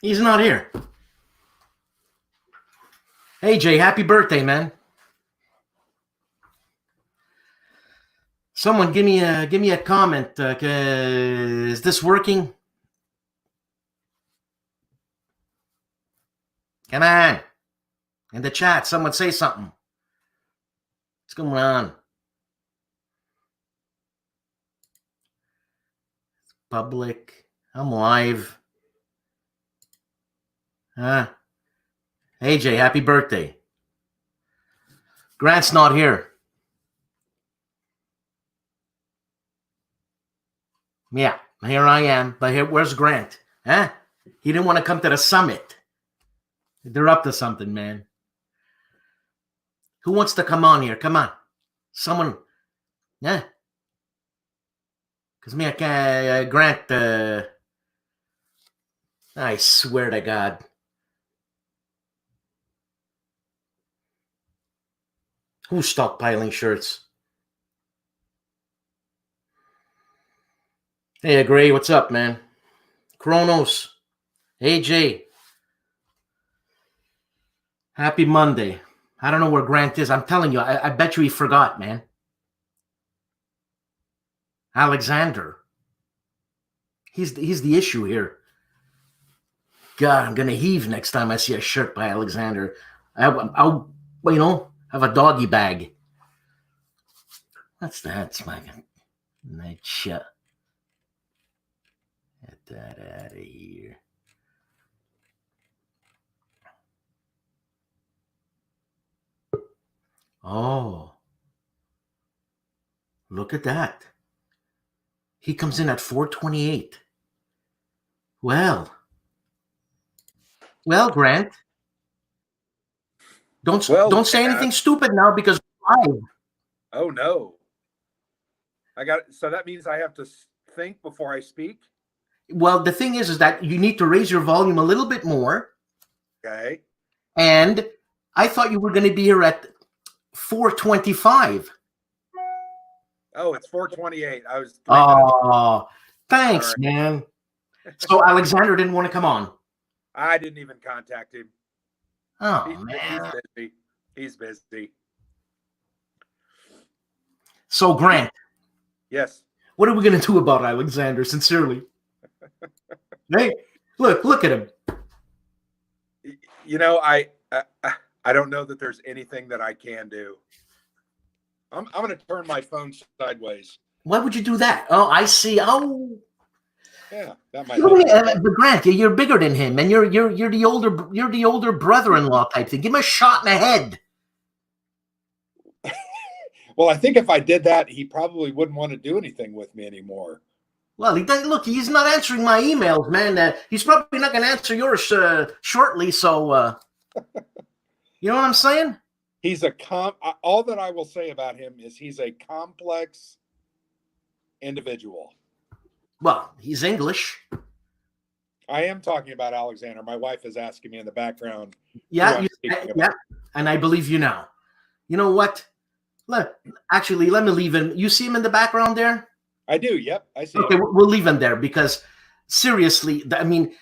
He's not here. Hey, Jay, happy birthday, man. Someone give me a comment. Is this working? Come on. In the chat, someone say something. What's going on? Public. I'm live. Hey, Jay, happy birthday. Grant's not here. Yeah, here I am. But where's Grant? Huh? He didn't want to come to the summit. They're up to something, man. Who wants to come on here? Come on. Someone. Yeah. Because me, I can't. Grant. I swear to God. Who's stockpiling shirts? Hey, Gray, what's up, man? Kronos. Hey, Jay. Happy Monday. I don't know where Grant is. I'm telling you, I bet you he forgot, man. Alexander. He's the issue here. God, I'm going to heave next time I see a shirt by Alexander. I'll have a doggy bag. What's that? It's my night shut. Get that out of here. Oh, look at that. He comes in at 428. Well, Grant, don't say anything stupid now because we're live. Oh no. So that means I have to think before I speak? Well, the thing is that you need to raise your volume a little bit more. Okay. And I thought you were going to be here at 425. Oh, it's 428. I was. Oh, thanks, right, man. So Alexander didn't want to come on. I didn't even contact him. Oh, man. He's busy. So, Grant. Yes. What are we going to do about Alexander, sincerely? Hey, look at him. You know, I don't know that there's anything that I can do. I'm going to turn my phone sideways. Why would you do that? Oh, I see. Oh, yeah, that might help. But Grant, you're bigger than him, and you're the older brother-in-law type thing. Give him a shot in the head. Well, I think if I did that, he probably wouldn't want to do anything with me anymore. Well, he doesn't. Look, he's not answering my emails, man. He's probably not going to answer yours shortly. So, you know what I'm saying? He's all that I will say about him is he's a complex individial. Well, he's English. I am talking about Alexander. My wife is asking me in the background. Yeah, and I believe you now. You know what? Let me leave him. You see him in the background there? I do. Yep, I see. Okay, we'll leave him there because seriously, I mean,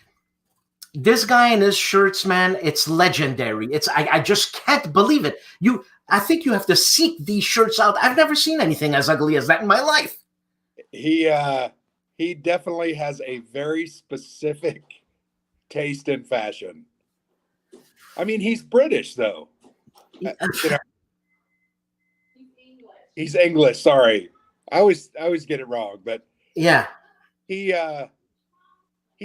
this guy and his shirts, man, it's legendary. I just can't believe it. I think you have to seek these shirts out. I've never seen anything as ugly as that in my life. He definitely has a very specific taste in fashion. I mean, he's British though. He's English. Sorry, I always get it wrong, but yeah, he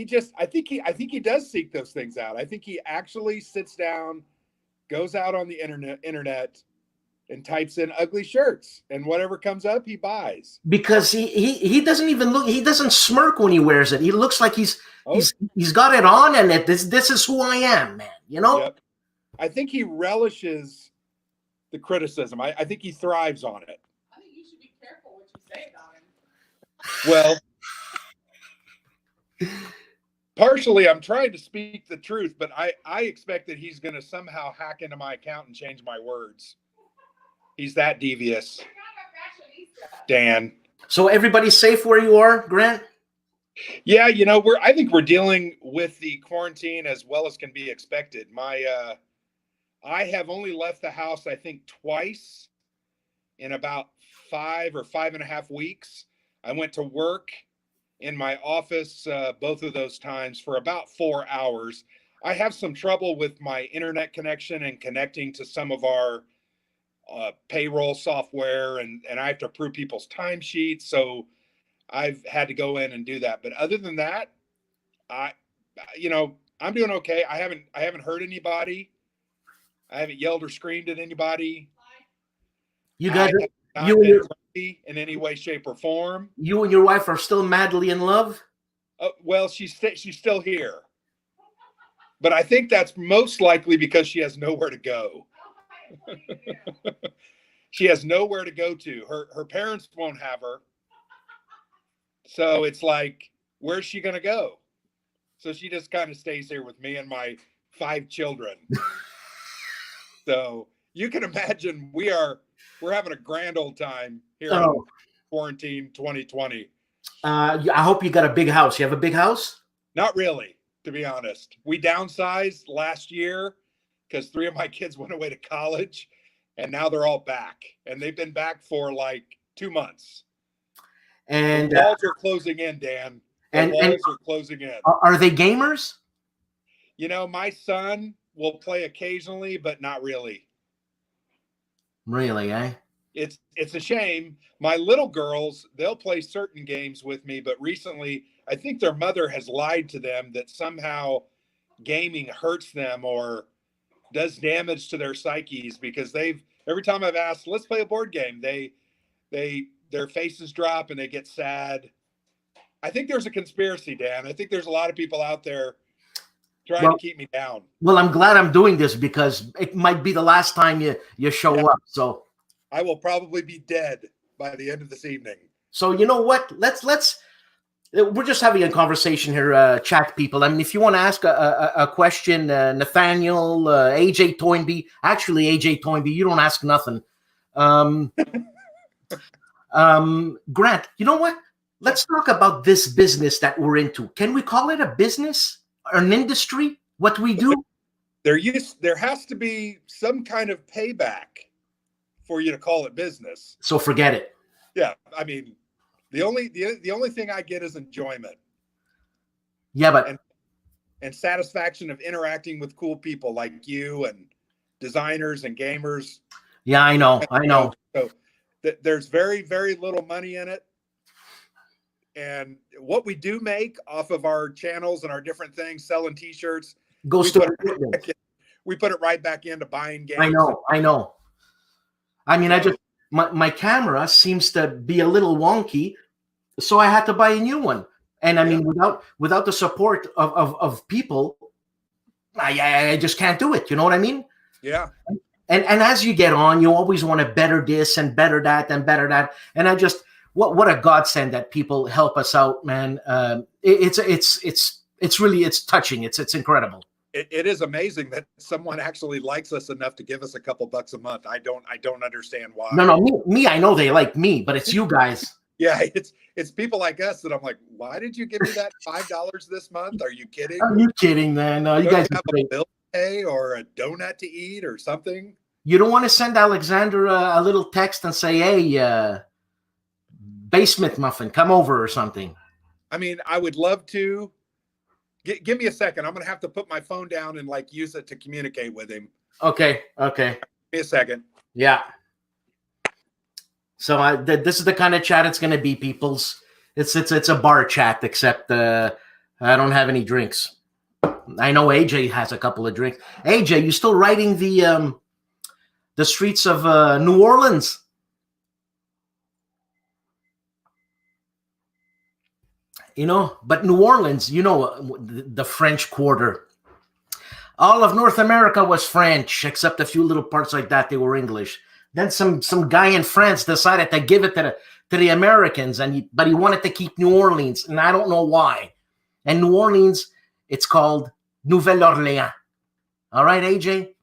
just I think he does seek those things out. I think he actually sits down, goes out on the internet, and types in ugly shirts, and whatever comes up, he buys. Because he doesn't even look. He doesn't smirk when he wears it. He looks like he's got it on, and this is who I am, man. You know. Yep. I think he relishes the criticism. I think he thrives on it. I think you should be careful what you say about him. Well, partially, I'm trying to speak the truth, but I expect that he's going to somehow hack into my account and change my words. He's that devious. Dan. So everybody's safe where you are, Grant? Yeah, I think we're dealing with the quarantine as well as can be expected. I have only left the house, I think, twice in about 5 or 5.5 weeks. I went to work in my office both of those times for about 4 hours. I have some trouble with my internet connection and connecting to some of our payroll software, and I have to approve people's timesheets. So I've had to go in and do that. But other than that, I, I'm doing okay. I haven't hurt anybody. I haven't yelled or screamed at anybody. You I guys, have you not and been your grumpy in any way, shape, or form. you and your wife are still madly in love. Well, she's still here, but I think that's most likely because she has nowhere to go. She has nowhere to go to. Her parents won't have her, so it's like, where's she gonna go? So she just kind of stays here with me and my 5 children. So you can imagine we're having a grand old time here in Oh, quarantine 2020. I hope you got a big house. You have a big house? Not really, to be honest. We downsized last year because 3 of my kids went away to college, and now they're all back. And they've been back for like 2 months. And The walls are closing in, Dan. The and walls are closing in. are they gamers? My son will play occasionally, but not really. Really, eh? It's a shame. My little girls, they'll play certain games with me, but recently I think their mother has lied to them that somehow gaming hurts them or does damage to their psyches, because every time I've asked, let's play a board game, their faces drop and they get sad. I think there's a conspiracy, Dan. I think there's a lot of people out there trying to keep me down. Well, I'm glad I'm doing this because it might be the last time you show up. So I will probably be dead by the end of this evening. So you know what? Let's we're just having a conversation here, chat people. I mean, if you want to ask a question, Nathaniel, AJ Toynbee, actually AJ Toynbee, you don't ask nothing. Grant, you know what? Let's talk about this business that we're into. Can we call it a business or an industry? What we do? There has to be some kind of payback for you to call it business. So forget it. Yeah, I mean, the only thing I get is enjoyment. Yeah, but and satisfaction of interacting with cool people like you and designers and gamers. Yeah, I know. So there's very, very little money in it. And what we do make off of our channels and our different things, selling T-shirts, we put it right back into buying games. I know. I mean, my camera seems to be a little wonky, so I had to buy a new one. And I mean, without the support of people, I just can't do it. You know what I mean? Yeah. And as you get on, you always want to better this and better that and better that. And I just what a godsend that people help us out, man. It's really touching. It's incredible. It is amazing that someone actually likes us enough to give us a couple bucks a month. I don't understand why. No, me. I know they like me, but it's you guys. Yeah, it's people like us that I'm like, why did you give me that $5 this month? Are you kidding? Are you kidding, man? No, you guys have a bill to pay or a donut to eat or something. You don't want to send Alexander a little text and say, "Hey, basement muffin, come over" or something? I mean, I would love to. Give me a second. I'm gonna have to put my phone down and like use it to communicate with him. Okay. Give me a second. Yeah. So this is the kind of chat it's going to be, peoples. It's a bar chat, except I don't have any drinks. I know AJ has a couple of drinks. AJ, you still riding the streets of New Orleans? But New Orleans, the French Quarter. All of North America was French, except a few little parts like that, they were English. Then some guy in France decided to give it to the Americans, but he wanted to keep New Orleans, and I don't know why. And New Orleans, it's called Nouvelle-Orléans. All right, AJ?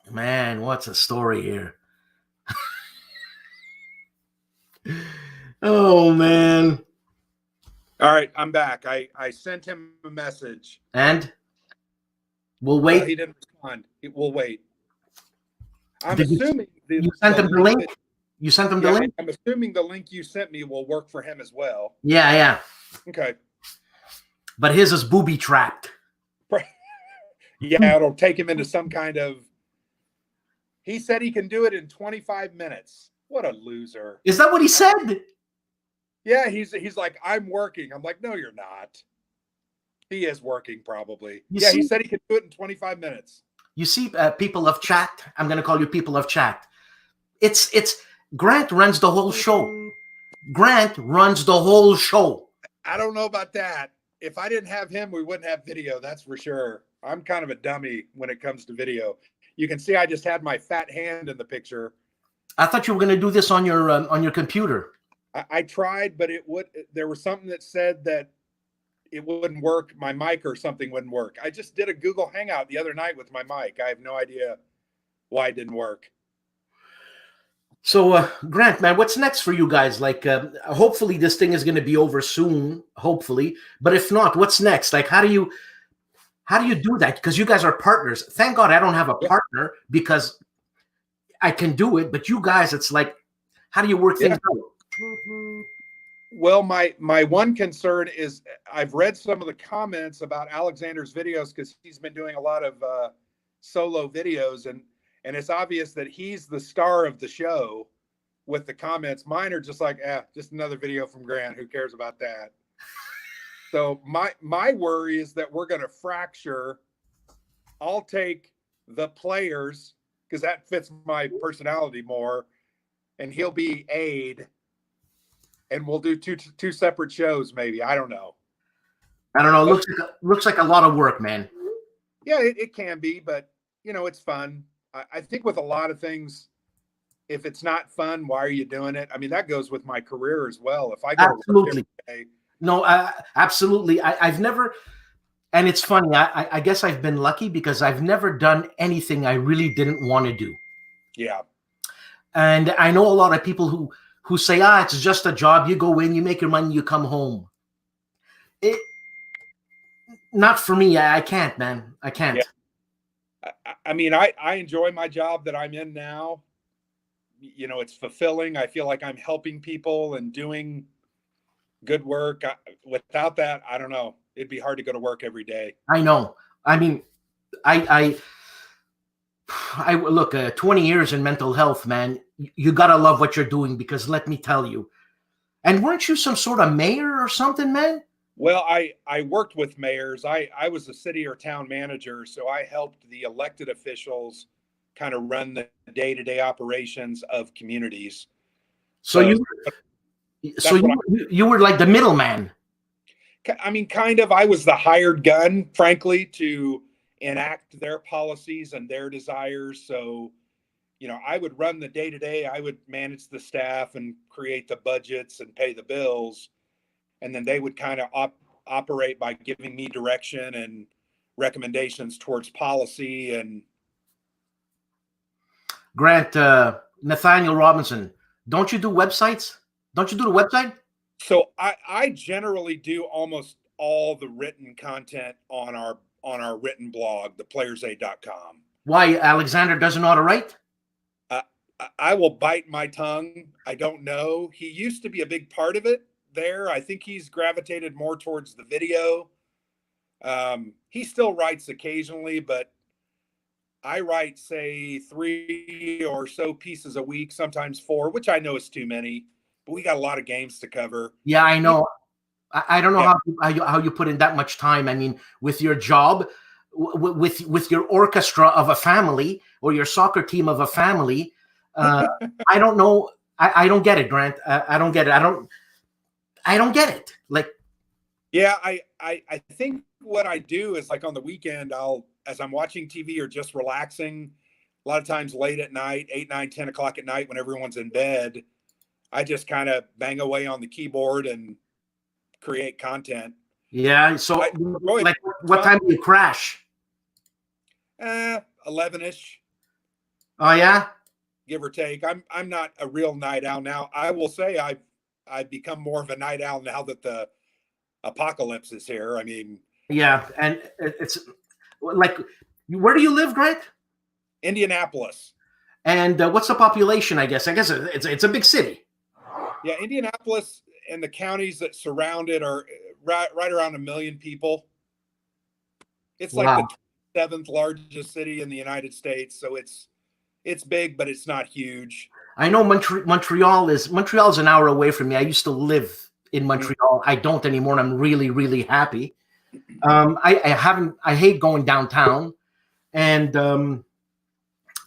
Man, what's a story here? Oh, man. All right, I'm back. I sent him a message. And we'll Well, wait. he didn't respond. We'll wait. I'm Did assuming you sent him the link? You sent him the yeah, link? I'm assuming the link you sent me will work for him as well. Yeah, yeah. Okay. But his is booby trapped. Yeah, it'll take him into some kind of. He said he can do it in 25 minutes. What a loser. Is that what he said? Yeah, he's like, I'm working. I'm like, no, you're not. He is working probably. He said he could do it in 25 minutes. You see, people of chat, I'm going to call you people of chat. It's Grant runs the whole show. Grant runs the whole show. I don't know about that. If I didn't have him, we wouldn't have video. That's for sure. I'm kind of a dummy when it comes to video. You can see I just had my fat hand in the picture. I thought you were going to do this on your computer. I tried, but there was something that said that it wouldn't work. My mic or something wouldn't work. I just did a Google Hangout the other night with my mic. I have no idea why it didn't work. So, Grant, man, what's next for you guys? Like, hopefully this thing is going to be over soon, hopefully. But if not, what's next? Like, how do you do that? Because you guys are partners. Thank God I don't have a partner because I can do it. But you guys, it's like, how do you work things out? Well, my one concern is I've read some of the comments about Alexander's videos because he's been doing a lot of solo videos, and it's obvious that he's the star of the show with the comments. Mine are just like, just another video from Grant. Who cares about that? So my worry is that we're going to fracture. I'll take the players because that fits my personality more, and he'll be aid. And we'll do two separate shows, maybe. I don't know. Looks like a lot of work, man. Yeah, it can be, but it's fun. I think with a lot of things, if it's not fun, why are you doing it? I mean, that goes with my career as well. If I go absolutely, every day, no, absolutely. I've never, and it's funny. I guess I've been lucky because I've never done anything I really didn't want to do. Yeah, and I know a lot of people who say, it's just a job. You go in, you make your money, you come home. Not for me. I can't, man. I can't. Yeah. I mean, I enjoy my job that I'm in now. It's fulfilling. I feel like I'm helping people and doing good work. Without that, I don't know. It'd be hard to go to work every day. I know. I mean, I look, 20 years in mental health, man. You got to love what you're doing because let me tell you. And weren't you some sort of mayor or something, man? Well, I worked with mayors. I was a city or town manager, so I helped the elected officials kind of run the day-to-day operations of communities. So you were like the middleman. I mean, kind of. I was the hired gun, frankly, to enact their policies and their desires. So, I would run the day-to-day. I would manage the staff and create the budgets and pay the bills. And then they would kind of operate by giving me direction and recommendations towards policy. And Grant, Nathaniel Robinson, don't you do websites? Don't you do the website? So I generally do almost all the written content on our written blog, thePlayersAid.com. Why Alexander doesn't know how to write? I will bite my tongue. I don't know. He used to be a big part of it there. I think he's gravitated more towards the video. He still writes occasionally, but I write, say, 3 or so pieces a week, sometimes 4, which I know is too many, but we got a lot of games to cover. Yeah, I know. I don't know how you put in that much time. I mean, with your job, with your orchestra of a family or your soccer team of a family, I don't know. I don't get it, Grant. I don't get it. I don't get it. Like, yeah, I think what I do is like on the weekend, as I'm watching TV or just relaxing, a lot of times late at night, 8, 9, 10 o'clock at night when everyone's in bed, I just kind of bang away on the keyboard and create content. Yeah. So like what time do you crash? 11-ish. Oh yeah. Give or take. I'm not a real night owl now. I will say I've become more of a night owl now that the apocalypse is here. I mean, Yeah, and it's like, where do you live, Grant? Indianapolis. And what's the population? I guess it's a big city. Yeah, Indianapolis and the counties that surround it are right around 1 million people. It's like Wow. the 7th largest city in the United States, so it's big, but it's not huge. I know Montreal's an hour away from me. I used to live in Montreal. I don't anymore, and I'm really, really happy. I hate going downtown, and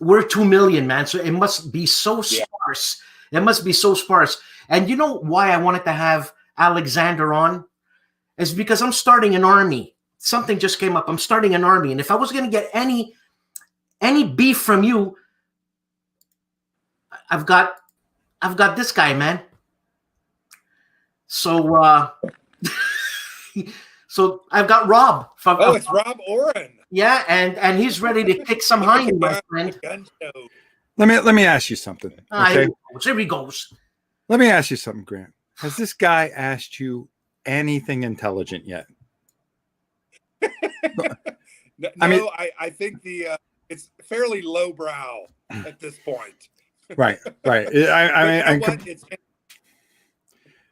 we're 2 million, man. So it must be so sparse. It must be so sparse. And you know why I wanted to have Alexander on? Is because I'm starting an army. Something just came up. I'm starting an army, and if I was going to get any beef from you, I've got this guy, man. So so I've got Rob. It's Rob Oren. Yeah, and he's ready to kick some hind, my friend. Let me ask you something. Okay? Here he goes. Let me ask you something, Grant. Has this guy asked you anything intelligent yet? No, I think it's fairly lowbrow at this point. Right. I mean,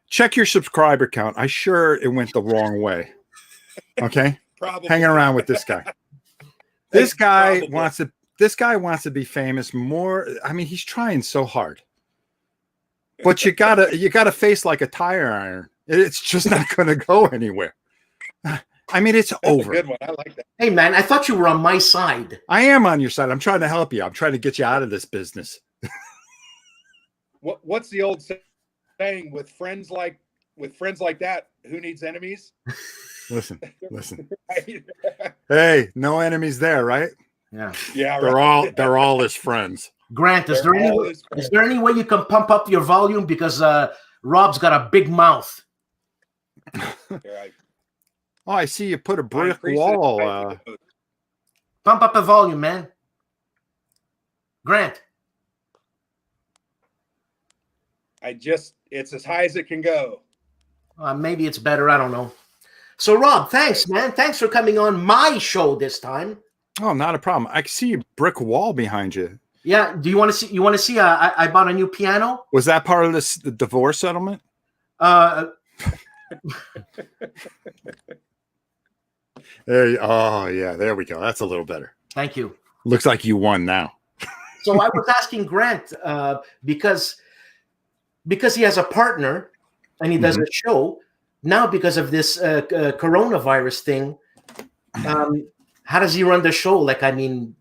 check your subscriber count. I sure it went the wrong way. Okay, probably hanging around with this guy. This guy wants to be famous more. I mean, he's trying so hard, but you gotta face like a tire iron. It's just not going to go anywhere. I mean, it's over. Good one. I like that. Hey, man, I thought you were on my side. I am on your side. I'm trying to help you. I'm trying to get you out of this business. What's the old saying? With friends like that, who needs enemies? Listen. Right? Hey, no enemies there, right? Yeah. They're all his friends. Grant, is there any way you can pump up your volume, because Rob's got a big mouth? Oh, I see you put a brick wall. Pump up the volume, man. Grant. It's as high as it can go. Maybe it's better. I don't know. So, Rob, thanks, man. Thanks for coming on my show this time. Oh, not a problem. I can see a brick wall behind you. Yeah. Do you want to see? You want to see? I bought a new piano. Was that part of the divorce settlement? There we go. That's a little better. Thank you. Looks like you won now. So I was asking Grant because he has a partner and he does a show now because of this coronavirus thing. How does he run the show? Like, I mean,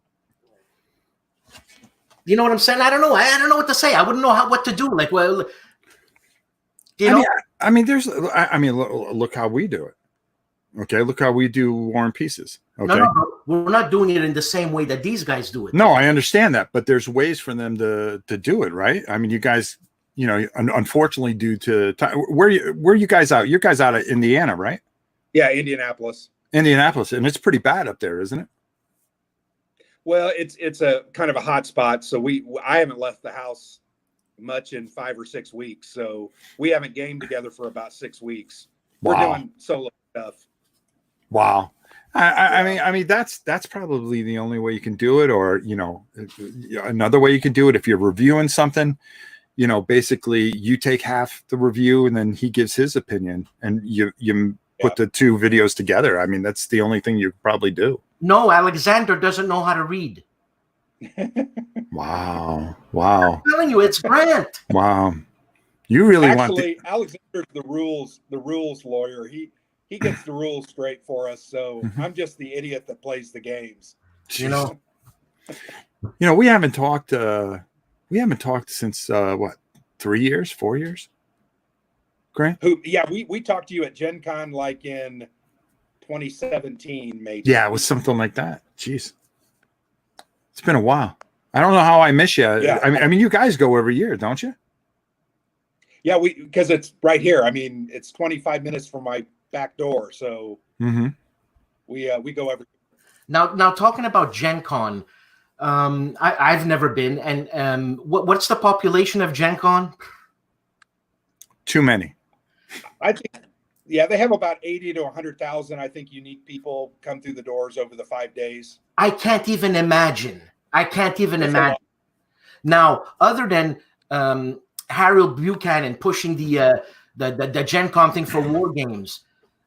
you know what I'm saying? I don't know. I don't know what to say. I wouldn't know what to do. Like, well, you know. I mean, look how we do it. Okay, look how we do War and Pieces. Okay, no, we're not doing it in the same way that these guys do it. No, I understand that, but there's ways for them to do it, right? I mean, you guys, unfortunately, due to time, where you guys out? You guys out of Indiana, right? Yeah, Indianapolis, and it's pretty bad up there, isn't it? Well, it's a kind of a hot spot, so I haven't left the house much in 5 or 6 weeks, so we haven't gamed together for about 6 weeks. We're doing solo stuff. Wow. I mean that's probably the only way you can do it, or another way you can do it if you're reviewing something. Basically you take half the review and then he gives his opinion, and you put the two videos together. I mean, that's the only thing you probably do. No, Alexander doesn't know how to read. Wow. I'm telling you, it's Grant. Wow. You really Alexander's the rules lawyer. He gets the rules straight for us. So I'm just the idiot that plays the games. We haven't talked since 3 years, 4 years? Grant? We talked to you at Gen Con like in 2017, maybe. Yeah, it was something like that. Jeez. It's been a while. I don't know how I miss you. Yeah. I mean, you guys go every year, don't you? Yeah, because it's right here. I mean, it's 25 minutes from my back door, so we go every. Now talking about Gen Con, I've never been, and what's the population of Gen Con? Too many. I think Yeah, they have about 80 to 100,000, I think, unique people come through the doors over the 5 days. I can't even imagine. I can't even It's a imagine. lot. Now, other than Harold Buchanan pushing the Gen Con thing for war games,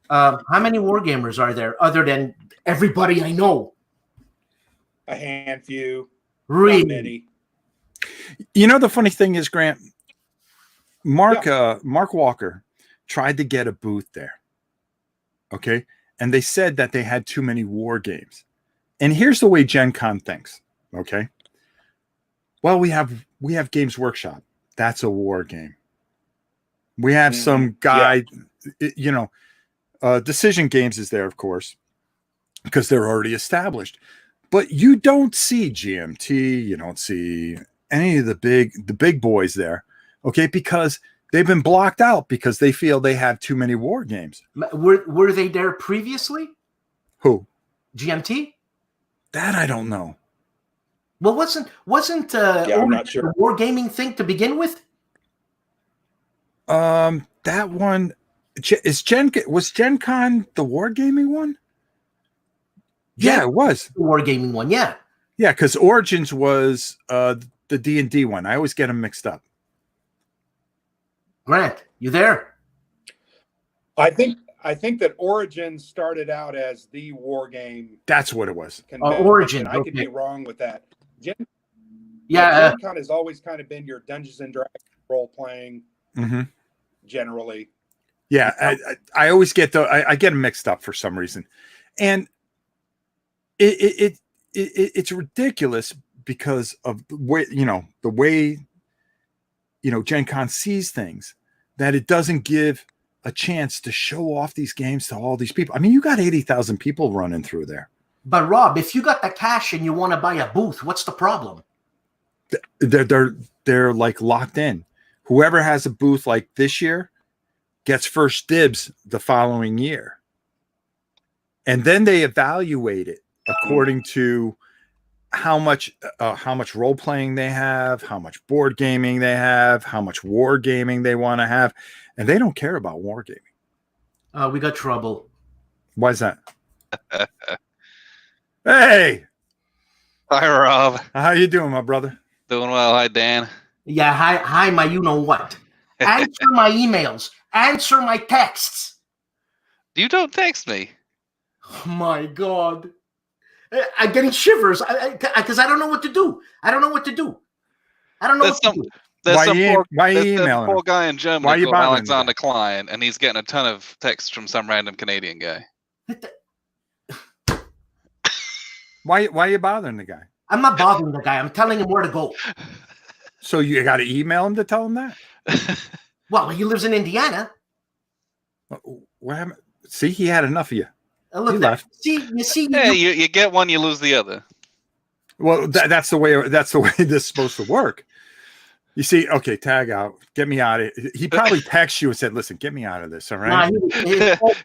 how many war gamers are there other than everybody I know? A handful, not Really? many. You know, the funny thing is, Grant, Mark Walker tried to get a booth there. Okay. And they said that they had too many war games. And here's the way Gen Con thinks. Okay. Well, we have Games Workshop. That's a war game. We have some guy, you know, Decision Games is there, of course, because they're already established. But you don't see GMT, you don't see any of the big boys there, okay? Because they've been blocked out because they feel they have too many war games. Were they there previously? Who? GMT? That I don't know. Well, wasn't I'm not sure. the wargaming thing to begin with? That one was Gen Con the wargaming one? Yeah, it was the wargaming one. Yeah, yeah, because Origins was the D&D one. I always get them mixed up. Grant, you there? I think that Origin started out as the war game. That's what it was. Origin. I could be wrong with that. Gen Con has always kind of been your Dungeons and Dragons role playing, generally. Yeah, I always get I get them mixed up for some reason, and it's ridiculous because of the way Gen Con sees things, that it doesn't give a chance to show off these games to all these people. I mean, you got 80,000 people running through there. But Rob, if you got the cash and you want to buy a booth, what's the problem? They're like locked in. Whoever has a booth like this year gets first dibs the following year. And then they evaluate it according to how much role playing they have, how much board gaming they have, how much war gaming they want to have, and they don't care about war gaming. We got trouble. Why is that? Hey, hi Rob. How you doing, my brother? Doing well. Hi Dan. Yeah, hi, my you know what? Answer my emails. Answer my texts. You don't text me. Oh my God. I'm getting shivers because I don't know what to do. I don't know what to do. There's some poor guy in Germany called Alexander Klein, and he's getting a ton of texts from some random Canadian guy. Why are you bothering the guy? I'm not bothering the guy. I'm telling him where to go. So you got to email him to tell him that? Well, he lives in Indiana. What happened? See, he had enough of you. Look, he left. You see. Hey, you get one, you lose the other. Well, that's the way this is supposed to work. You see, okay, tag out, get me out of it. He probably texted you and said, "Listen, get me out of this." All right.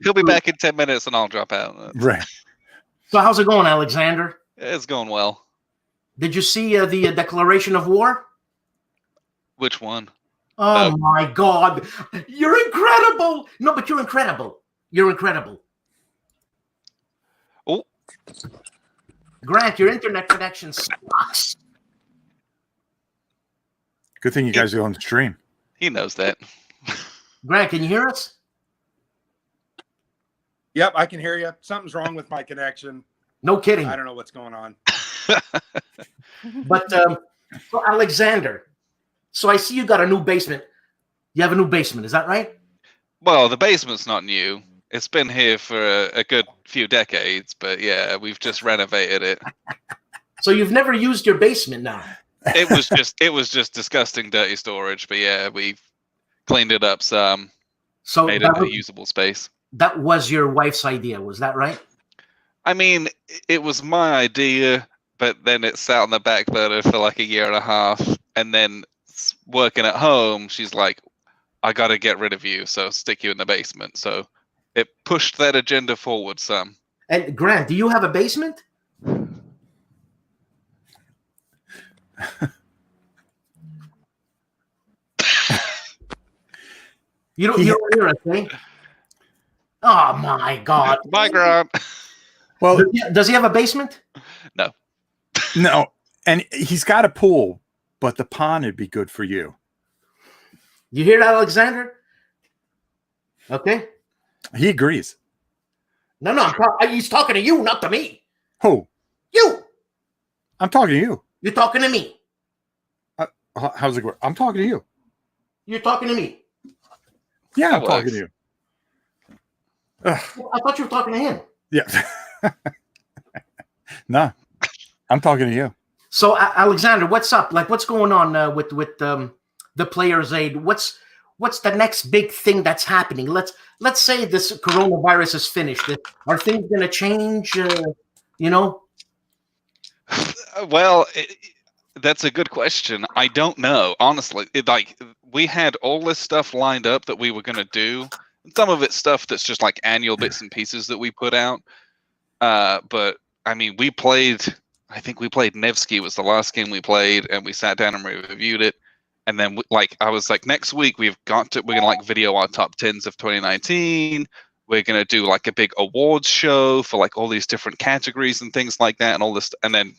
He'll be back in 10 minutes, and I'll drop out. Right. So how's it going, Alexander? It's going well. Did you see the declaration of war? Which one? Oh my God, you're incredible! No, but you're incredible. You're incredible. Oh, Grant, your internet connection sucks. Good thing you guys are on the stream. He knows that. Grant, can you hear us? Yep, I can hear you. Something's wrong with my connection. No kidding. I don't know what's going on. But so Alexander, so I see you got a new basement. You have a new basement, is that right? Well, the basement's not new. It's been here for a good few decades, but yeah, we've just renovated it. So you've never used your basement now? It was just disgusting, dirty storage. But yeah, we've cleaned it up some. So made it a usable space. That was your wife's idea, was that right? I mean, it was my idea, but then it sat on the back burner for like a year and a half, and then working at home, she's like, "I got to get rid of you, so stick you in the basement." So it pushed that agenda forward some. And Grant, do you have a basement? You don't hear us, eh? Oh my God! Bye, Grant. Well, Does he have a basement? no, and he's got a pool, but the pond would be good for you. You hear that, Alexander? Okay. He agrees. No, he's talking to you, not to me. Who? You. I'm talking to you. You're talking to me. How's it going? I'm talking to you. You're talking to me. Yeah, That I'm talking works. to you. Ugh, I thought you were talking to him. yeah. Nah, I'm talking to you. So, Alexander, what's up? Like, what's going on with the Players Aid? What's the next big thing that's happening? Let's say this coronavirus is finished. Are things going to change? You know? Well, that's a good question. I don't know, honestly. We had all this stuff lined up that we were going to do. Some of it's stuff that's just like annual bits and pieces that we put out. But I mean, I think we played Nevsky was the last game we played, and we sat down and reviewed it. And then, I was like, next week we're gonna like video our top 10s of 2019. We're gonna do like a big awards show for like all these different categories and things like that, and all this. And then,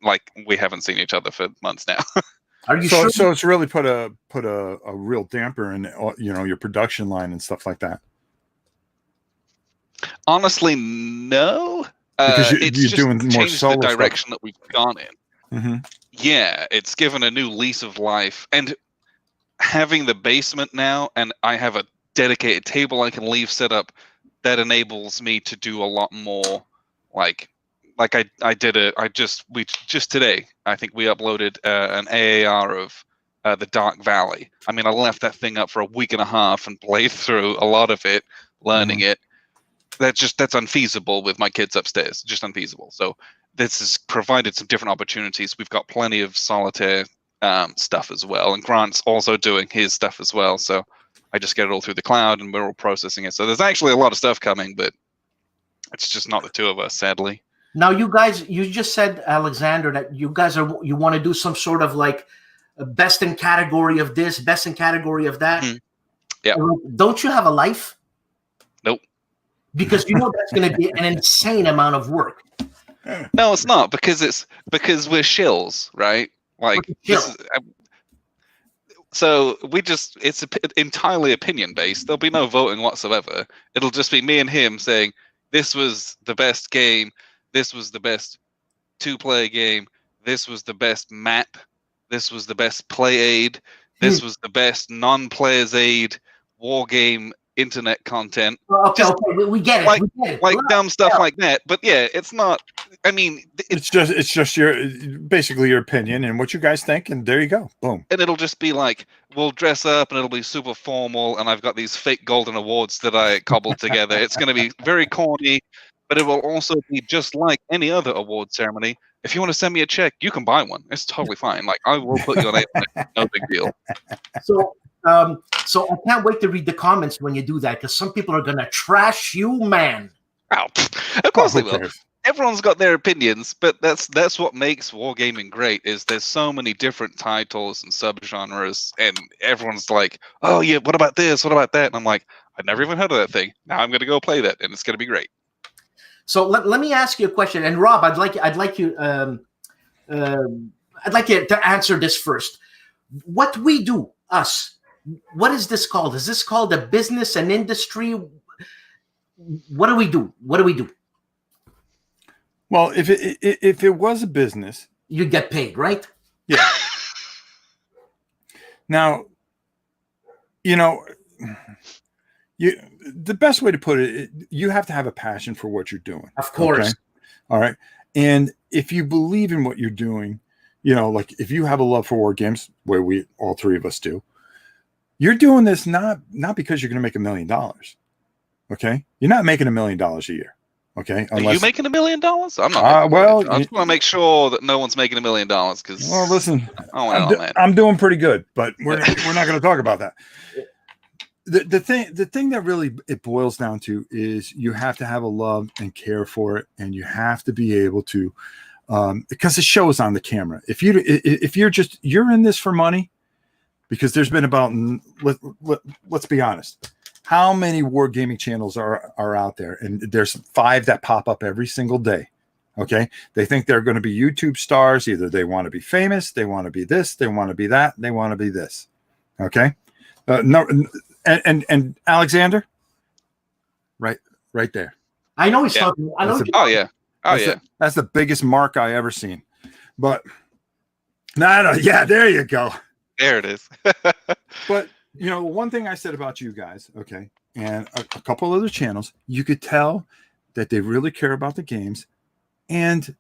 like, we haven't seen each other for months now. Are you sure? So it's really put a real damper in your production line and stuff like that. Honestly, no. Because It's you're just doing more changed the solo stuff. direction that we've gone in. Mm-hmm. Yeah, it's given a new lease of life. And having the basement now, and I have a dedicated table I can leave set up, that enables me to do a lot more. We just today, I think we uploaded an AAR of the Dark Valley. I mean, I left that thing up for a week and a half and played through a lot of it, learning it. That's unfeasible with my kids upstairs. Just unfeasible. So this has provided some different opportunities. We've got plenty of solitaire stuff as well, and Grant's also doing his stuff as well. So I just get it all through the cloud, and we're all processing it. So there's actually a lot of stuff coming, but it's just not the two of us, sadly. Now, you just said, Alexander, that you want to do some sort of like a best in category of this, best in category of that. Mhm. Yeah. Don't you have a life? Nope. Because that's going to be an insane amount of work. No, it's not, because we're shills, right? Like, so it's entirely opinion based. There'll be no voting whatsoever. It'll just be me and him saying, this was the best game. This was the best 2-player game. This was the best map. This was the best play aid. This was the best non-players aid war game internet content. Okay, we get it. Like dumb stuff like that. But yeah, it's not. I mean, it's just basically your opinion and what you guys think, and there you go. Boom. And it'll just be like, we'll dress up and it'll be super formal, and I've got these fake golden awards that I cobbled together. It's going to be very corny, but it will also be just like any other award ceremony. If you want to send me a check, you can buy one. It's totally fine. Like, I will put your name on it. No big deal. So I can't wait to read the comments when you do that, because some people are going to trash you, man. Oh, of course they will. Everyone's got their opinions, but that's what makes wargaming great. Is there's so many different titles and subgenres, and everyone's like, "Oh yeah, what about this? What about that?" And I'm like, "I've never even heard of that thing. Now I'm going to go play that, and it's going to be great." So let me ask you a question, and Rob, I'd like you to answer this first. What we do, us, what is this called? Is this called a business, an industry? What do we do? What do we do? Well, if it was a business, you'd get paid, right? Yeah. Now, the best way to put it, you have to have a passion for what you're doing. Of course. Okay? All right. And if you believe in what you're doing, like if you have a love for war games, where we all three of us do, you're doing this not because you're going to make $1 million. Okay. You're not making $1 million a year. Okay. Are you making $1 million? I'm not. Well, I just want to make sure that no one's making $1 million, because. Well, listen, man. I'm doing pretty good, but we're not going to talk about that. The thing that really it boils down to is you have to have a love and care for it, and you have to be able to, because it shows on the camera. If you're in this for money, because there's been about, let's be honest, How many wargaming channels are out there? And there's 5 that pop up every single day. Okay. They think they're going to be YouTube stars. Either they want to be famous, they want to be this, they want to be that, they want to be this. Okay. No, and Alexander, right there. I know he's Yeah. talking. I know. Oh yeah. Oh yeah. That's the biggest mark I ever seen. But no, yeah, there you go. There it is. But one thing I said about you guys, okay, and a couple other channels, you could tell that they really care about the games, and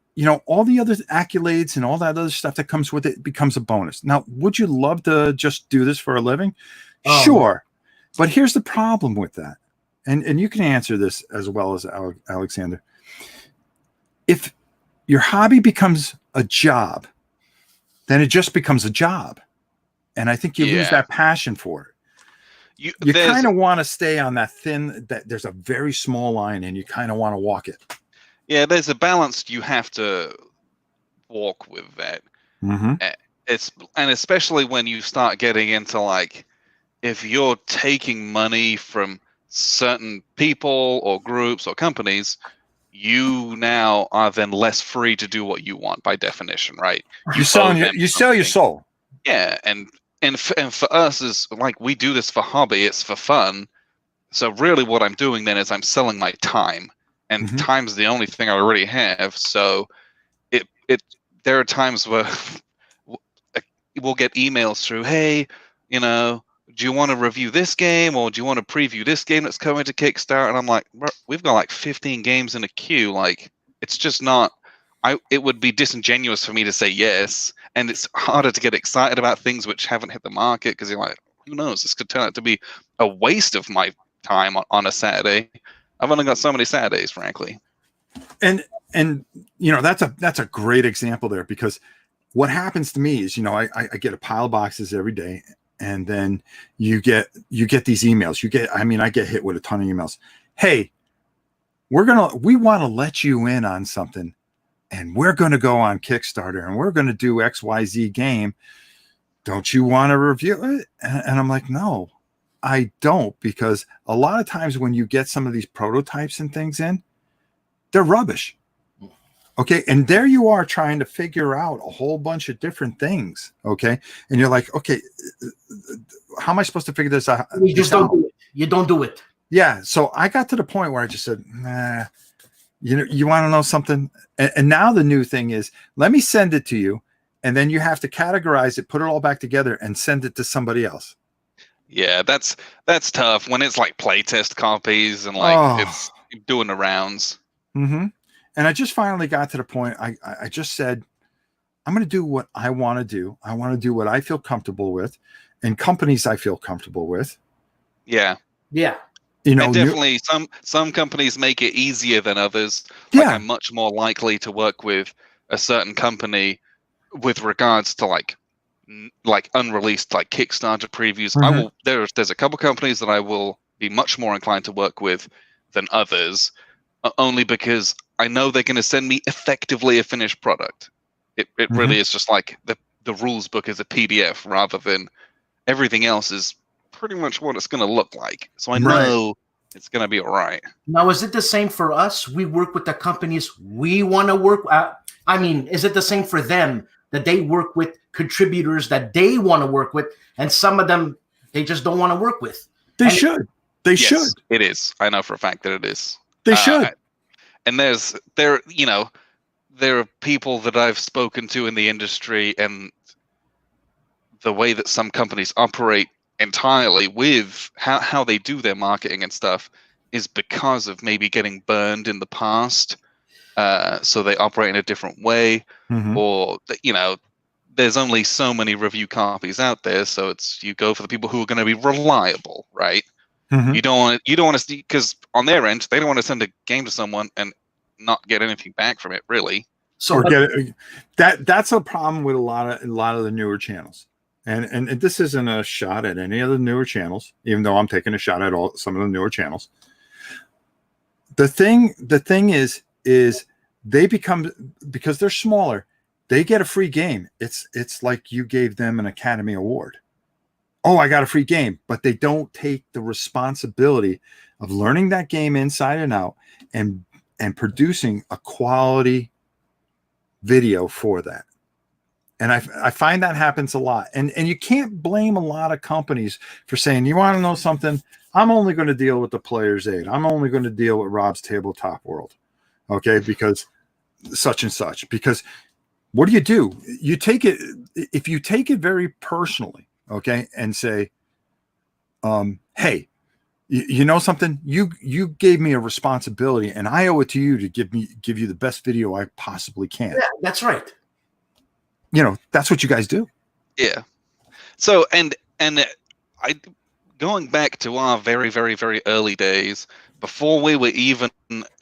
all the other accolades and all that other stuff that comes with it becomes a bonus. Now, would you love to just do this for a living? Sure, but here's the problem with that, and you can answer this as well as Alexander. If your hobby becomes a job, then it just becomes a job. And I think you lose that passion for it. You kind of want to stay on that there's a very small line and you kind of want to walk it. Yeah, there's a balance you have to walk with that. Mm-hmm. And especially when you start getting into like, if you're taking money from certain people or groups or companies, you now are then less free to do what you want by definition, right? You sell your soul. Yeah, and for us is like, we do this for hobby, it's for fun. So really what I'm doing then is I'm selling my time, and time's the only thing I already have. So there are times where we'll get emails through, hey, do you want to review this game, or do you want to preview this game that's coming to Kickstarter? And I'm like, we've got like 15 games in a queue. Like, it's just not, it would be disingenuous for me to say yes. And it's harder to get excited about things which haven't hit the market, because you're like, who knows? This could turn out to be a waste of my time on a Saturday. I've only got so many Saturdays, frankly. And that's a great example there, because what happens to me is, I get a pile of boxes every day, and then you get these emails. I get hit with a ton of emails. Hey, we want to let you in on something, and we're going to go on Kickstarter, and we're going to do XYZ game. Don't you want to review it? And I'm like, no, I don't, because a lot of times when you get some of these prototypes and things in, they're rubbish. Okay. And there you are trying to figure out a whole bunch of different things. Okay. And you're like, okay, how am I supposed to figure this out? You just don't do it. You don't do it. Yeah. So I got to the point where I just said, nah, you want to know something? And now the new thing is, let me send it to you. And then you have to categorize it, put it all back together, and send it to somebody else. Yeah, that's tough when it's like playtest copies and like it's doing the rounds. Mm-hmm. And I just finally got to the point. I just said, I'm going to do what I want to do. I want to do what I feel comfortable with, and companies I feel comfortable with. Yeah. Yeah. And definitely some companies make it easier than others. Like, I'm much more likely to work with a certain company with regards to like unreleased like Kickstarter previews. Mm-hmm. There's a couple companies that I will be much more inclined to work with than others, only because I know they're going to send me effectively a finished product. It really is just like the rules book is a PDF, rather than everything else is pretty much what it's going to look like. So I know it's going to be all right. Now, is it the same for us? We work with the companies we want to work. Is it the same for them, that they work with contributors that they want to work with, and some of them they just don't want to work with? They should. It is. I know for a fact that it is. They should. And there are people that I've spoken to in the industry, and the way that some companies operate entirely with how they do their marketing and stuff is because of maybe getting burned in the past. So they operate in a different way, or there's only so many review copies out there, so you go for the people who are going to be reliable, right? You don't want to see, because on their end they don't want to send a game to someone and not get anything back from it, really. So that's a problem with a lot of the newer channels. And this isn't a shot at any of the newer channels, even though I'm taking a shot at some of the newer channels. The thing is they become, because they're smaller, they get a free game. It's like you gave them an Academy Award. oh, I got a free game, but they don't take the responsibility of learning that game inside and out and producing a quality video for that. And I find that happens a lot. And you can't blame a lot of companies for saying, you want to know something? I'm only going to deal with the Player's Aid. I'm only going to deal with Rob's Tabletop World. Okay, because such and such. Because what do? You take it, if you take it very personally, okay, and say, hey, you know something? You gave me a responsibility, and I owe it to you to give you the best video I possibly can. Yeah, that's right. You know, that's what you guys do. Yeah. So and I going back to our very, very, very early days, before we were even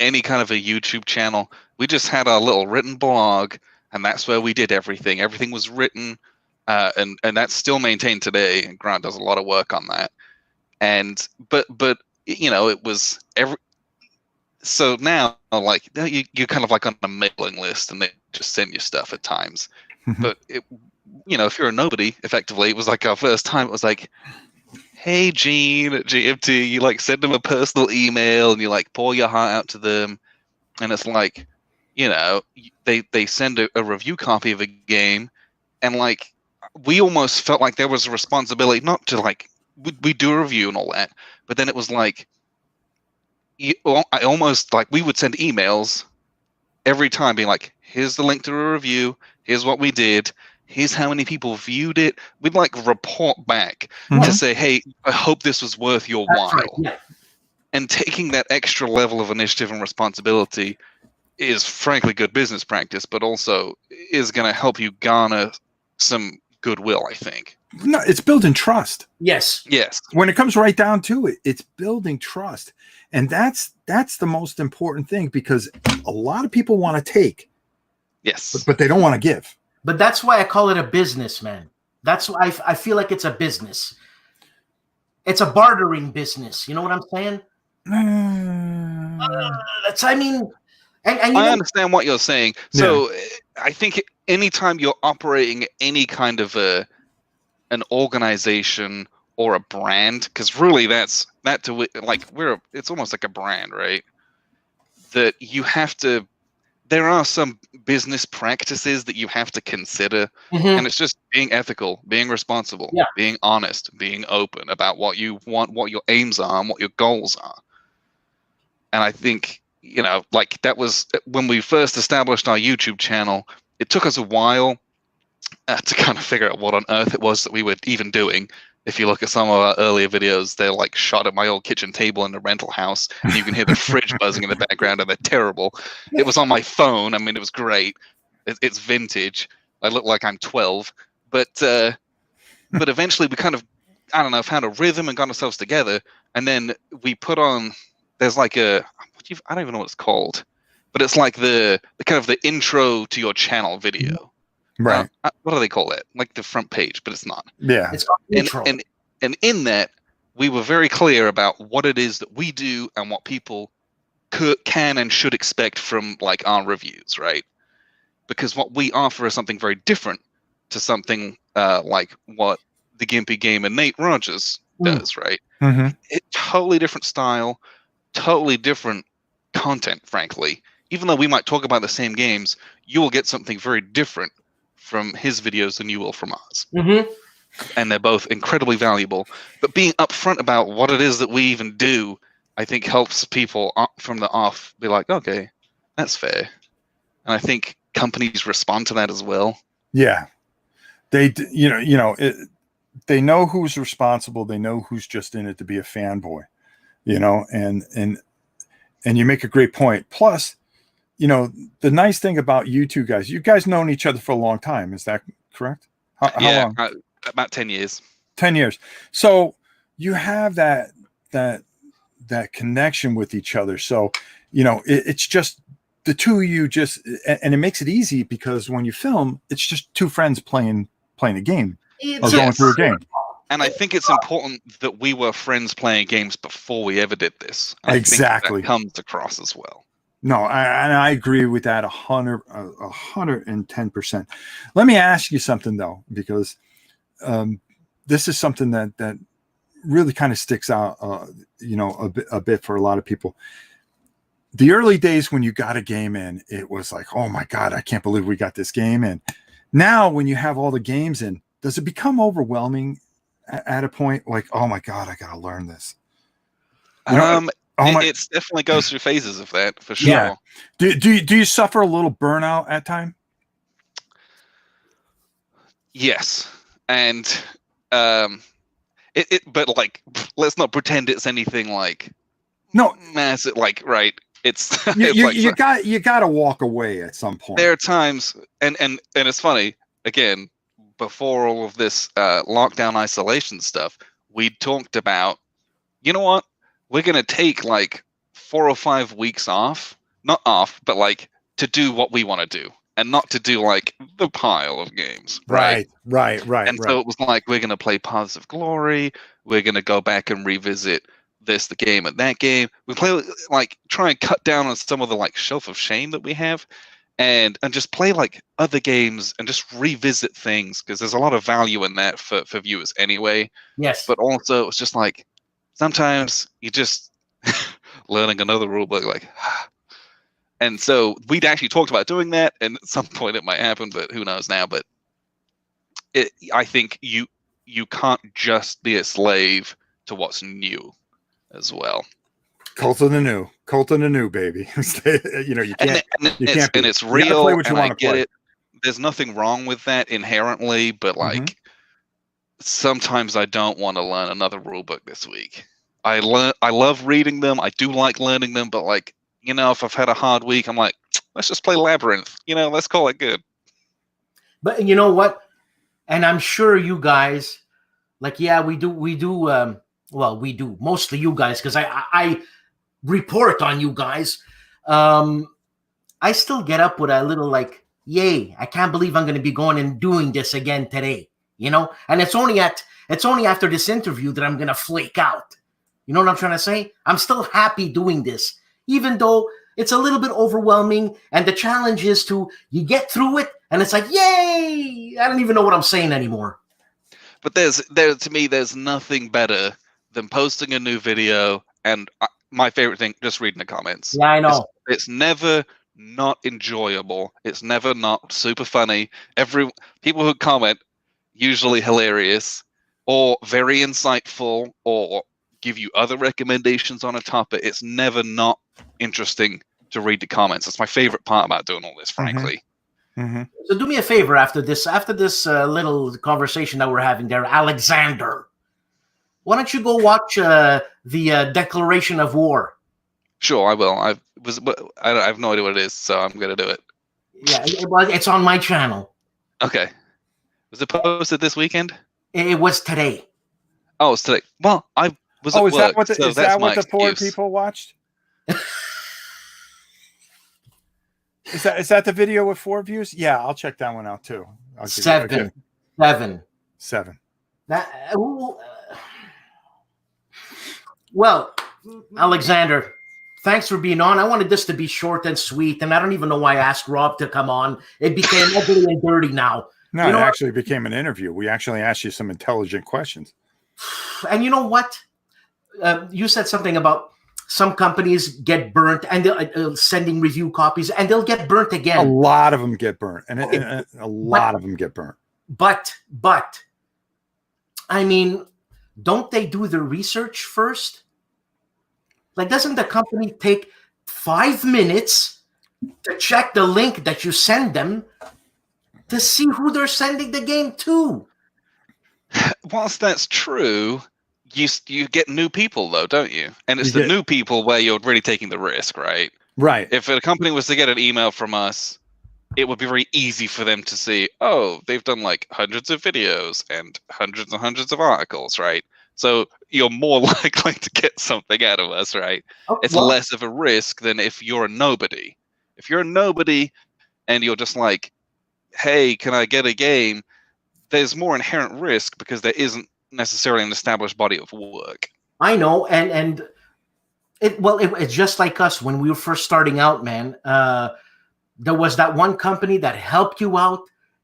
any kind of a YouTube channel, we just had our little written blog, and that's where we did everything. Everything was written, and that's still maintained today. And Grant does a lot of work on that. And but you know, it was every. So now, like, you're kind of like on a mailing list, and they just send you stuff at times. But it, you know, if you're a nobody, effectively, it was like our first time. It was like, hey, Gene at GMT, you like send them a personal email and you like pour your heart out to them, and it's like, you know, they send a review copy of a game, and like we almost felt like there was a responsibility not to like we do a review and all that, but then it was like I almost like we would send emails every time being like, here's the link to a review, here's what we did, here's how many people viewed it. We'd like report back to say, hey, I hope this was worth your while. Right, yeah. And taking that extra level of initiative and responsibility is frankly good business practice, but also is going to help you garner some goodwill, I think. No, it's building trust. Yes. Yes. When it comes right down to it, it's building trust. And that's the most important thing, because a lot of people want to take, Yes, but they don't want to give. But that's why I call it a business, man. That's why I feel like it's a business. It's a bartering business. You know what I'm saying? That's, I mean, and you I know, understand what you're saying. So I think anytime you're operating any kind of an organization or a brand, because really that's that to like it's almost like a brand, right? That you have to. There are some business practices that you have to consider, and it's just being ethical, being responsible, being honest, being open about what you want, what your aims are, and what your goals are. And I think, you know, like that was when we first established our YouTube channel. It took us a while to kind of figure out what on earth it was that we were even doing. If you look at some of our earlier videos, they're like shot at my old kitchen table in a rental house, and you can hear the fridge buzzing in the background, and they're terrible. It was on my phone. I mean, it was great. It's vintage. I look like I'm 12, but eventually we kind of, I don't know, found a rhythm and got ourselves together, and then we put on. There's like I don't even know what it's called, but it's like the kind of the intro to your channel video. Right. What do they call it? Like the front page, but it's not. Yeah. it's called intro. And in that, we were very clear about what it is that we do and what people can and should expect from like our reviews, right? Because what we offer is something very different to something like what the Gimpy Gamer Nate Rogers does, right? Totally different style, totally different content, frankly. Even though we might talk about the same games, you will get something very different from his videos than you will from ours. And they're both incredibly valuable. But being upfront about what it is that we even do, I think helps people from the off be like, okay, that's fair. And I think companies respond to that as well. Yeah. They, they know who's responsible. They know who's just in it to be a fanboy, and you make a great point. Plus, the nice thing about you guys known each other for a long time. Is that correct? How long? About 10 years. 10 years. So you have that connection with each other. So, it's just the two of you and it makes it easy because when you film, it's just two friends playing a game or going through a game. And I think it's important that we were friends playing games before we ever did this. Exactly. I think that comes across as well. No, I agree with that 110%. Let me ask you something though, because this is something that really kind of sticks out, a bit for a lot of people. The early days when you got a game in, it was like, oh my God, I can't believe we got this game in. Now, when you have all the games in, does it become overwhelming at a point? Like, oh my God, I got to learn this. It definitely goes through phases of that for sure. Yeah. Do you suffer a little burnout at time? Yes, and but like, let's not pretend it's anything like massive. Like, right? It's you got to walk away at some point. There are times, and it's funny. Again, before all of this lockdown isolation stuff, we talked about, you know what? We're gonna take like 4 or 5 weeks off, not off, but like to do what we want to do, and not to do like the pile of games. Right. And so it was like, we're gonna play Paths of Glory. We're gonna go back and revisit the game and that game. We play, like, try and cut down on some of the like shelf of shame that we have, and just play like other games and just revisit things, because there's a lot of value in that for viewers anyway. Yes. But also it's just like, sometimes you just learning another rule book, like, and so we'd actually talked about doing that, and at some point it might happen, but who knows now. But I think you can't just be a slave to what's new as well. Cult of the new, baby. You can't. And it's real, and I get it. There's nothing wrong with that inherently, but like, sometimes I don't want to learn another rule book this week. I love reading them. I do like learning them, but like, if I've had a hard week, I'm like, let's just play Labyrinth. Let's call it good. But you know what? And I'm sure you guys, like, yeah, we do. Well, we do, mostly you guys, because I report on you guys. I still get up with a little like, yay, I can't believe I'm going to be going and doing this again today, and it's only after this interview that I'm going to flake out. You know what I'm trying to say? I'm still happy doing this, even though it's a little bit overwhelming, and the challenge is you get through it, and it's like, yay, I don't even know what I'm saying anymore. But to me, there's nothing better than posting a new video, and my favorite thing, just reading the comments. Yeah, I know. It's never not enjoyable. It's never not super funny. People who comment, usually hilarious or very insightful, or give you other recommendations on a topic. It's never not interesting to read the comments. That's my favorite part about doing all this, frankly. So do me a favor after this little conversation that we're having there, Alexander. Why don't you go watch the Declaration of War? Sure, I will. I have no idea what it is, so I'm gonna do it. Yeah, it's on my channel. Okay. Was it posted this weekend? It was today. Oh, it's today. Well, I was at work. Is that what the 4 people watched? Is that the video with 4 views? Yeah, I'll check that one out too. 7. Well, Alexander, thanks for being on. I wanted this to be short and sweet, and I don't even know why I asked Rob to come on. It became ugly and dirty now. No, it actually became an interview. We actually asked you some intelligent questions. And you know what? You said something about some companies get burnt, and they're sending review copies, and they'll get burnt again. A lot of them get burnt, and a lot of them get burnt. But, I mean, don't they do the research first? Like, doesn't the company take 5 minutes to check the link that you send them to see who they're sending the game to? Whilst that's true, you get new people, though, don't you? And it's new people where you're really taking the risk, right? Right. If a company was to get an email from us, it would be very easy for them to see, oh, they've done like hundreds of videos and hundreds of articles, right? So you're more likely to get something out of us, right? It's less of a risk than if you're a nobody. If you're a nobody and you're just like, hey, can I get a game? There's more inherent risk because there isn't necessarily an established body of work. I know, and it's just like us when we were first starting out, man. There was that one company that helped you out,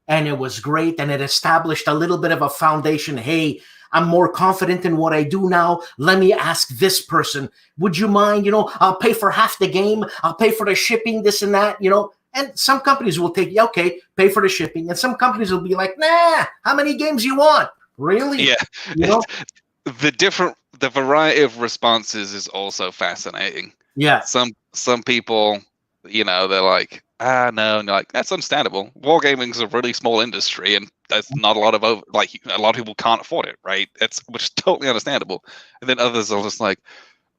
and it was great, and it established a little bit of a foundation. Hey, I'm more confident in what I do now. Let me ask this person, would you mind, I'll pay for half the game. I'll pay for the shipping, this and that, And some companies will take, okay, pay for the shipping. And some companies will be like, nah, how many games you want? Really? Yeah. The variety of responses is also fascinating. Yeah. Some people, they're like, no, and you're like, that's understandable. Wargaming is a really small industry, and there's not a lot of a lot of people can't afford it, right? Which is totally understandable. And then others are just like,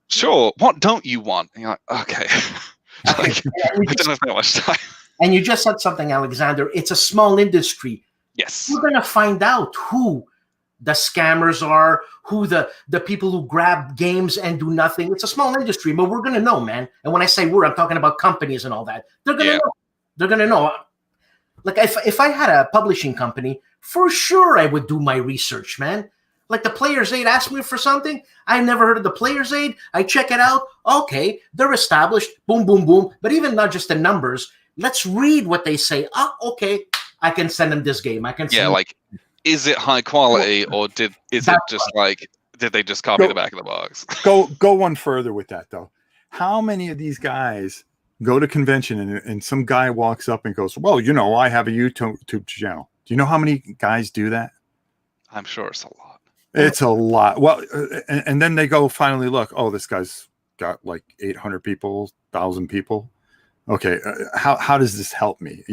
sure, what don't you want? And you're like, okay. I don't have that much time. And you just said something, Alexander. It's a small industry. Yes. We're going to find out who the scammers are, who the people who grab games and do nothing. It's a small industry, but we're going to know, man. And when I say we're, I'm talking about companies and all that. They're going to know. They're going to know. Like if I had a publishing company, for sure I would do my research, man. Like the Player's Aid asked me for something. I never heard of the Player's Aid. I check it out. Okay, they're established. Boom, boom, boom. But even not just the numbers. Let's read what they say. Okay, I can send them this game. I can. Is it high quality, or did they just copy the back of the box? Go one further with that though. How many of these guys go to convention and some guy walks up and goes, well, I have a YouTube channel. Do you know how many guys do that? I'm sure it's a lot. It's a lot. Well, and then they go finally look, oh, this guy's got like 800 people, 1,000 people. Okay. How does this help me?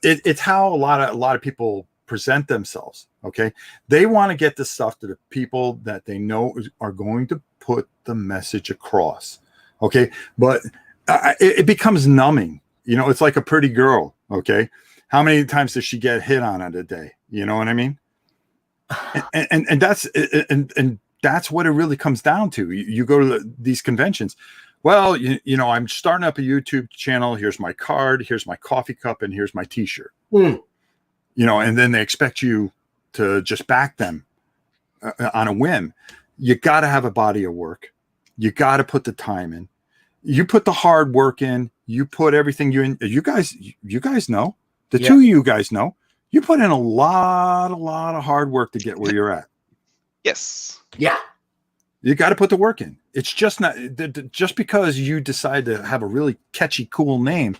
It's how a lot of people present themselves. Okay. They want to get this stuff to the people that they know are going to put the message across. Okay. But it becomes numbing. It's like a pretty girl. Okay. How many times does she get hit on a day? You know what I mean? And that's what it really comes down to. You go to these conventions. Well, I'm starting up a YouTube channel. Here's my card. Here's my coffee cup. And here's my T-shirt. And then they expect you to just back them on a whim. You got to have a body of work. You got to put the time in. You put the hard work in. You put everything you in. You guys know. The two of you guys know. You put in a lot of hard work to get where you're at. Yes. Yeah. You got to put the work in. It's just not just because you decide to have a really catchy, cool name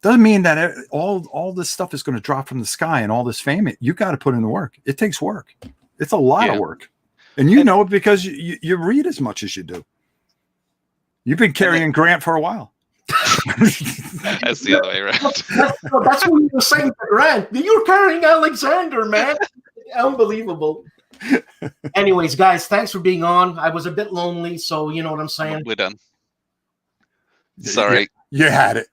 doesn't mean that all this stuff is going to drop from the sky and all this fame. You got to put in the work. It takes work. It's a lot of work. And you know it because you read as much as you do. You've been carrying Grant for a while. That's the other way around. That's what you were saying to Grant. You're carrying Alexander, man. Unbelievable. Anyways, guys, thanks for being on. I was a bit lonely, so you know what I'm saying. We're done. Sorry. You had it.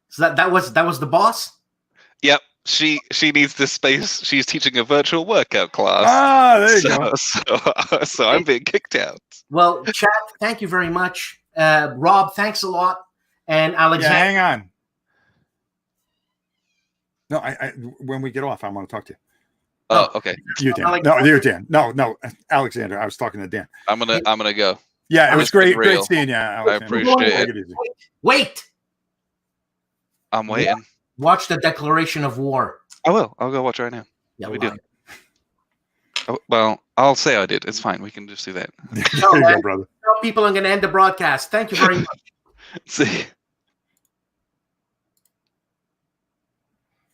So that was the boss? Yep. She needs this space. She's teaching a virtual workout class. There you go. So I'm being kicked out. Well, chat, thank you very much. Rob, thanks a lot. And Alexander. Yeah, hang on. No, I when we get off, I want to talk to you. Oh, okay. You, Dan. No, you, Dan. No, Alexander. I was talking to Dan. I'm gonna go. Yeah, it was great seeing you, Alexander. I appreciate it. Take it easy. Wait. I'm waiting. Watch the declaration of war. I will. I'll go watch right now. Yeah, we did. Oh, well, I'll say I did. It's fine. We can just do that. There you go, brother. Tell people I'm going to end the broadcast. Thank you very much. See.